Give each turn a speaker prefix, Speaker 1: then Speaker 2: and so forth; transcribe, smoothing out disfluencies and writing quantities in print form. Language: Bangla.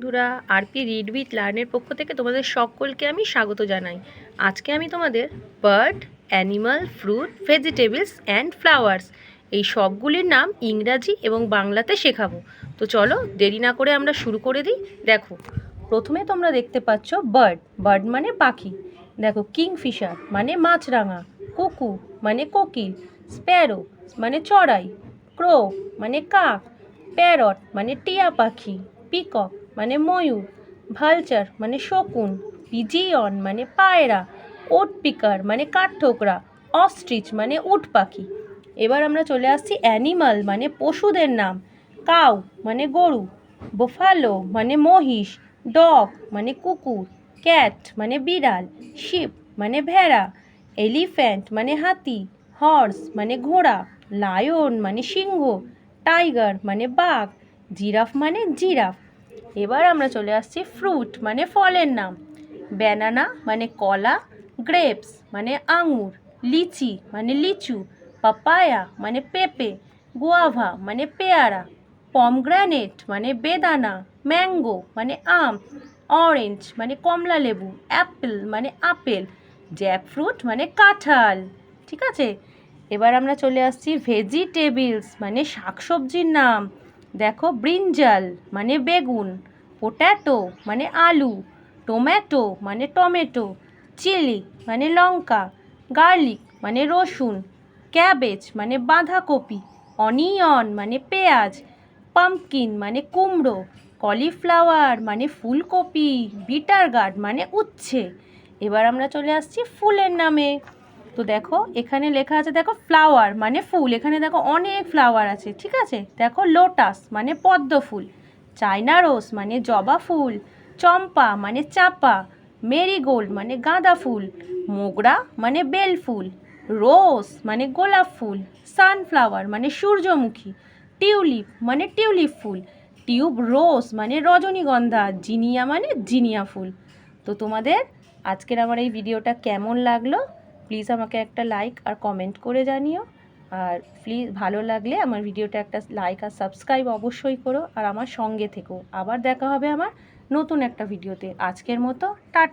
Speaker 1: বন্ধুরা, আরপি রিড উইথ লার্নের পক্ষ থেকে তোমাদের সকলকে আমি স্বাগত জানাই। আজকে আমি তোমাদের bird, animal, fruit, vegetables and flowers এই সবগুলির নাম ইংরাজি এবং বাংলাতে শেখাবো। তো চলো দেরি না করে আমরা শুরু করে দিই। দেখো, প্রথমে তোমরা দেখতে পাচ্ছ বার্ড। বার্ড মানে পাখি। দেখো, কিংফিশার মানে মাছরাঙা, কুকু মানে কোকিল, স্প্যারো মানে চড়াই, ক্রো মানে কাক, প্যারট মানে টিয়া পাখি, পিকক মানে ময়ূর, ভালচার মানে শকুন, পিজিয়ন মানে পায়রা, ওট পিকার মানে কাঠঠোকরা, অস্ট্রিচ মানে উট পাখি। এবার আমরা চলে আসছি অ্যানিমাল মানে পশুদের নাম। কাউ মানে গরু, বোফালো মানে মহিষ, ডগ মানে কুকুর, ক্যাট মানে বিড়াল, শিপ মানে ভেড়া, এলিফ্যান্ট মানে হাতি, হর্স মানে ঘোড়া, লায়ন মানে সিংহ, টাইগার মানে বাঘ, জিরাফ মানে জিরাফ। এবার আমরা চলে আসছি ফ্রুট মানে ফলের নাম। ব্যানানা মানে কলা, গ্রেপস মানে আঙুর, লিচি মানে লিচু, পাপায়া মানে পেঁপে, গুয়াভা মানে পেয়ারা, পমগ্রানেট মানে বেদানা, ম্যাঙ্গো মানে আম, অরেঞ্জ মানে কমলা লেবু, অ্যাপেল মানে আপেল, জ্যাকফ্রুট মানে কাঁঠাল। ঠিক আছে, এবার আমরা চলে আসছি ভেজিটেবলস মানে শাকসবজির নাম। দেখো, ব্রিঞ্জাল মানে বেগুন, পোট্যাটো মানে আলু, টমেটো মানে টমেটো, চিলি মানে লঙ্কা, গার্লিক মানে রসুন, ক্যাবেজ মানে বাঁধাকপি, অনিয়ন মানে পেঁয়াজ, পাম্পকিন মানে কুমড়ো, কলিফ্লাওয়ার মানে ফুলকপি, বিটার গার্ড মানে উচ্ছে। এবার আমরা চলে আসছি ফুলের নামে। তো দেখো, এখানে লেখা আছে, দেখো ফ্লাওয়ার মানে ফুল। এখানে দেখো অনেক ফ্লাওয়ার আছে। ঠিক আছে, দেখো লোটাস মানে পদ্ম ফুল, চায়না রোজ মানে জবা ফুল, চম্পা মানে চাপা, মেরিগোল্ড মানে গাঁদা ফুল, মোগরা মানে বেল ফুল, রোজ মানে গোলাপ ফুল, সানফ্লাওয়ার মানে সূর্যমুখী, টিউলিপ মানে টিউলিপ ফুল, টিউব রোজ মানে রজনীগন্ধা, জিনিয়া মানে জিনিয়া ফুল। তো তোমাদের আজকের আমার এই ভিডিওটা কেমন লাগলো প্লিজ আমাকে একটা লাইক আর কমেন্ট করে জানিও। আর প্লিজ ভালো লাগলে আমার ভিডিওটা একটা লাইক আর সাবস্ক্রাইব অবশ্যই করো, আর আমার সঙ্গে থেকো। আবার দেখা হবে আমার নতুন একটা ভিডিওতে। আজকের মতো টাটা।